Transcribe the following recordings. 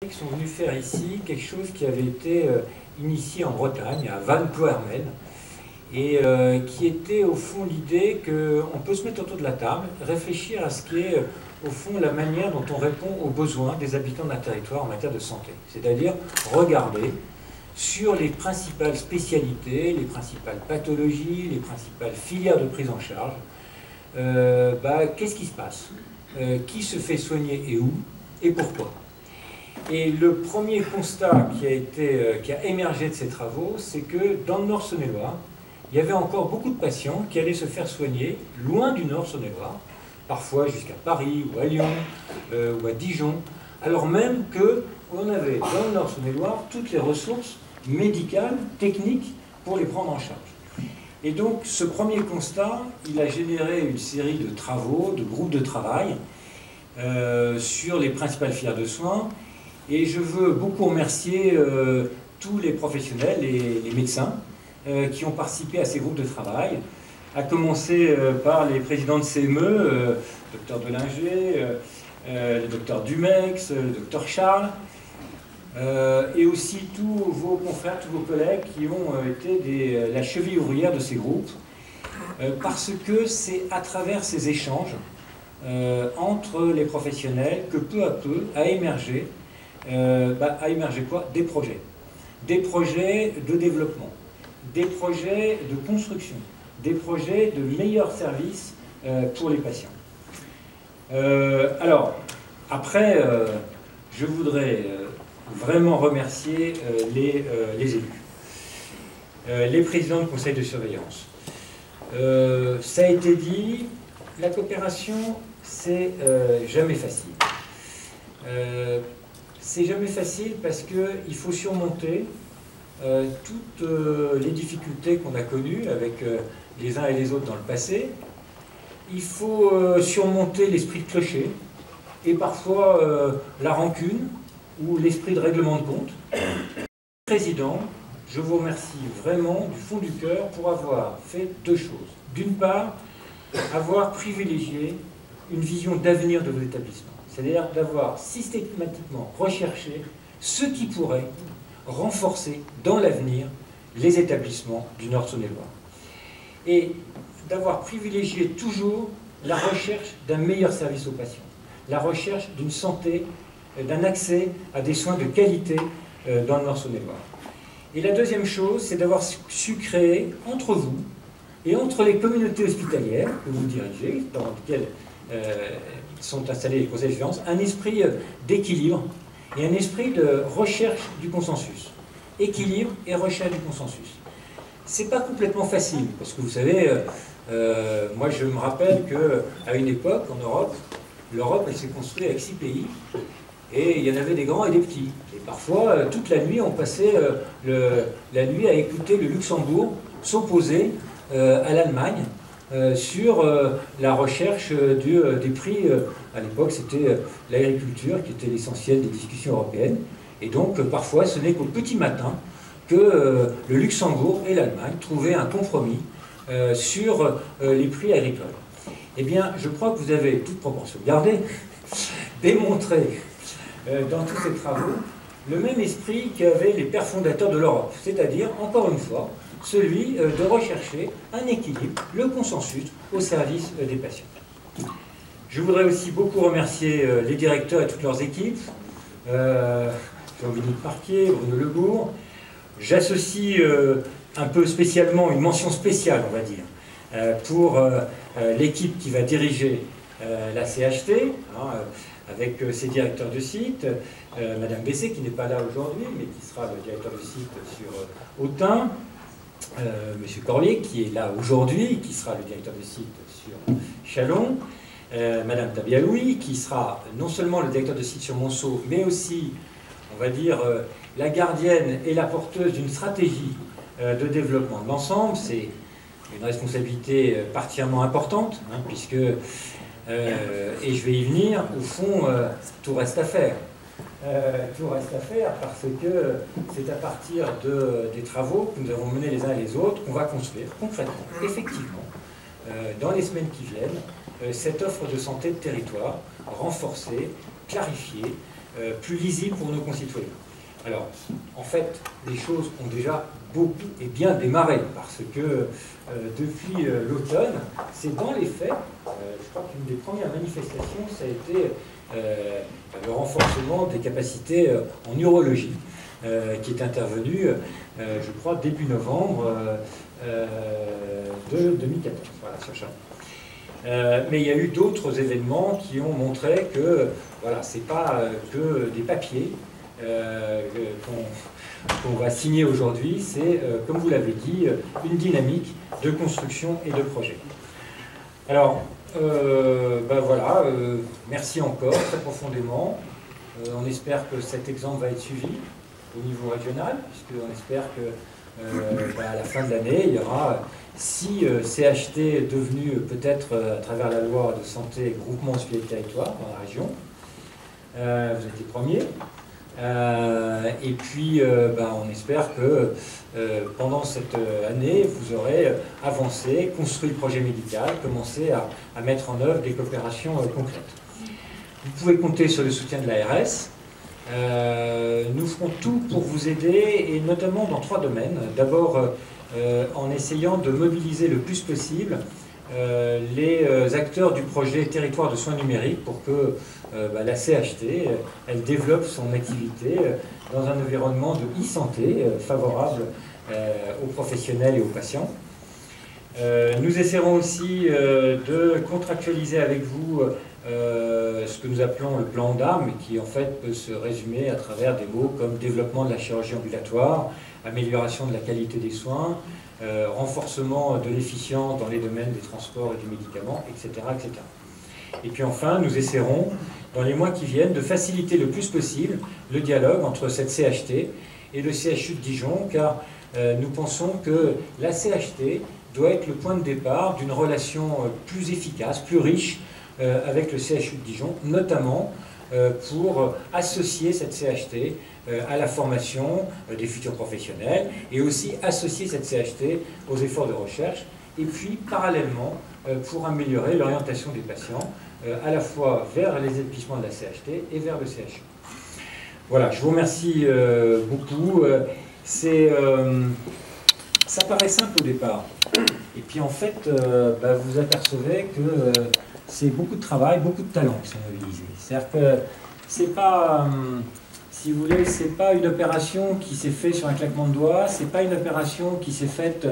Qui sont venus faire ici quelque chose qui avait été initié en Bretagne, à Van Ploermel, et qui était au fond l'idée qu'on peut se mettre autour de la table, réfléchir à ce qui est au fond la manière dont on répond aux besoins des habitants d'un territoire en matière de santé. C'est-à-dire regarder sur les principales spécialités, les principales pathologies, les principales filières de prise en charge, qu'est-ce qui se passe, qui se fait soigner et où, et pourquoi. Et le premier constat qui a émergé de ces travaux, c'est que dans le Nord Saône-et-Loire, il y avait encore beaucoup de patients qui allaient se faire soigner loin du Nord Saône-et-Loire, parfois jusqu'à Paris ou à Lyon ou à Dijon, alors même qu'on avait dans le Nord Saône-et-Loire toutes les ressources médicales, techniques pour les prendre en charge. Et donc ce premier constat, il a généré une série de travaux, de groupes de travail sur les principales filières de soins. Et je veux beaucoup remercier tous les professionnels, les médecins, qui ont participé à ces groupes de travail, à commencer par les présidents de CME, le docteur Delinger, le docteur Dumex, le docteur Charles, et aussi tous vos confrères, tous vos collègues qui ont été la cheville ouvrière de ces groupes, parce que c'est à travers ces échanges entre les professionnels que peu à peu a émergé quoi? Des projets. Des projets de développement, des projets de construction, des projets de meilleurs services pour les patients. Alors, après, je voudrais vraiment remercier les élus, les présidents de conseil de surveillance. Ça a été dit, la coopération, c'est jamais facile. C'est jamais facile parce qu'il faut surmonter toutes les difficultés qu'on a connues avec les uns et les autres dans le passé. Il faut surmonter l'esprit de clocher et parfois la rancune ou l'esprit de règlement de compte. Président, je vous remercie vraiment du fond du cœur pour avoir fait deux choses. D'une part, avoir privilégié une vision d'avenir de vos établissements. C'est-à-dire d'avoir systématiquement recherché ce qui pourrait renforcer dans l'avenir les établissements du Nord Saône-et-Loire. Et d'avoir privilégié toujours la recherche d'un meilleur service aux patients, la recherche d'une santé, d'un accès à des soins de qualité dans le Nord Saône-et-Loire. Et la deuxième chose, c'est d'avoir su créer entre vous et entre les communautés hospitalières que vous dirigez, dans lesquelles sont installés les conseils de surveillance, un esprit d'équilibre et un esprit de recherche du consensus. Équilibre et recherche du consensus. C'est pas complètement facile, parce que vous savez, moi je me rappelle qu'à une époque, en Europe, l'Europe elle s'est construite avec 6 pays, et il y en avait des grands et des petits. Et parfois, toute la nuit, on passait la nuit à écouter le Luxembourg s'opposer à l'Allemagne, sur la recherche des prix. À l'époque, c'était l'agriculture qui était l'essentiel des discussions européennes. Et donc, parfois, ce n'est qu'au petit matin que le Luxembourg et l'Allemagne trouvaient un compromis sur les prix agricoles. Eh bien, je crois que vous avez, toute proportion gardée, démontré dans tous ces travaux le même esprit qu'avaient les pères fondateurs de l'Europe. C'est-à-dire, encore une fois, celui de rechercher un équilibre, le consensus au service des patients. Je voudrais aussi beaucoup remercier les directeurs et toutes leurs équipes, Jean-Philippe Parquier, Bruno Lebourg. J'associe un peu spécialement une mention spéciale, on va dire, pour l'équipe qui va diriger la CHT, avec ses directeurs de site, Madame Bessé, qui n'est pas là aujourd'hui, mais qui sera le directeur de site sur Autun, Monsieur Corlier, qui est là aujourd'hui, qui sera le directeur de site sur Châlons, Madame Tabialoui, qui sera non seulement le directeur de site sur Monceau, mais aussi, on va dire, la gardienne et la porteuse d'une stratégie de développement de l'ensemble. C'est une responsabilité particulièrement importante, puisque, et je vais y venir, au fond, tout reste à faire. Tout reste à faire parce que c'est à partir des travaux que nous avons menés les uns et les autres qu'on va construire concrètement, effectivement, dans les semaines qui viennent, cette offre de santé de territoire renforcée, clarifiée, plus lisible pour nos concitoyens. Alors, en fait, les choses ont déjà beaucoup et bien démarré, parce que depuis l'automne, c'est dans les faits, je crois qu'une des premières manifestations, ça a été le renforcement des capacités en urologie, qui est intervenu, je crois, début novembre de 2014, voilà, sur Chalon. Mais il y a eu d'autres événements qui ont montré que, voilà, c'est pas que des papiers qu'on va signer aujourd'hui, c'est, comme vous l'avez dit, une dynamique de construction et de projet. Alors, ben voilà, merci encore très profondément. On espère que cet exemple va être suivi au niveau régional, puisqu'on espère que à la fin de l'année, il y aura 6 CHT devenus peut-être à travers la loi de santé groupement hospitalier de territoire dans la région. Vous êtes les premiers. Et puis, on espère que pendant cette année, vous aurez avancé, construit le projet médical, commencé à mettre en œuvre des coopérations concrètes. Vous pouvez compter sur le soutien de l'ARS. Nous ferons tout pour vous aider, et notamment dans 3 domaines. D'abord, en essayant de mobiliser le plus possible les acteurs du projet Territoire de soins numériques pour que la CHT elle développe son activité dans un environnement de e-santé favorable aux professionnels et aux patients. Nous essaierons aussi de contractualiser avec vous ce que nous appelons le plan d'âme, qui en fait peut se résumer à travers des mots comme développement de la chirurgie ambulatoire, amélioration de la qualité des soins, renforcement de l'efficience dans les domaines des transports et du médicament, etc., etc. Et puis enfin, nous essaierons, dans les mois qui viennent, de faciliter le plus possible le dialogue entre cette CHT et le CHU de Dijon, car nous pensons que la CHT doit être le point de départ d'une relation plus efficace, plus riche avec le CHU de Dijon, notamment pour associer cette CHT à la formation des futurs professionnels et aussi associer cette CHT aux efforts de recherche, et puis parallèlement pour améliorer l'orientation des patients à la fois vers les établissements de la CHT et vers le CHU. Voilà, je vous remercie beaucoup. Ça paraît simple au départ, et puis en fait, vous apercevez que c'est beaucoup de travail, beaucoup de talents qui sont mobilisés. C'est-à-dire que c'est pas, si vous voulez, c'est pas une opération qui s'est faite sur un claquement de doigts, c'est pas une opération qui s'est faite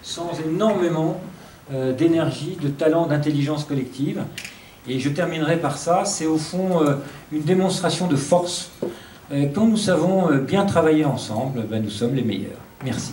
sans énormément d'énergie, de talent, d'intelligence collective. Et je terminerai par ça, c'est au fond une démonstration de force. Quand nous savons bien travailler ensemble, nous sommes les meilleurs. Merci.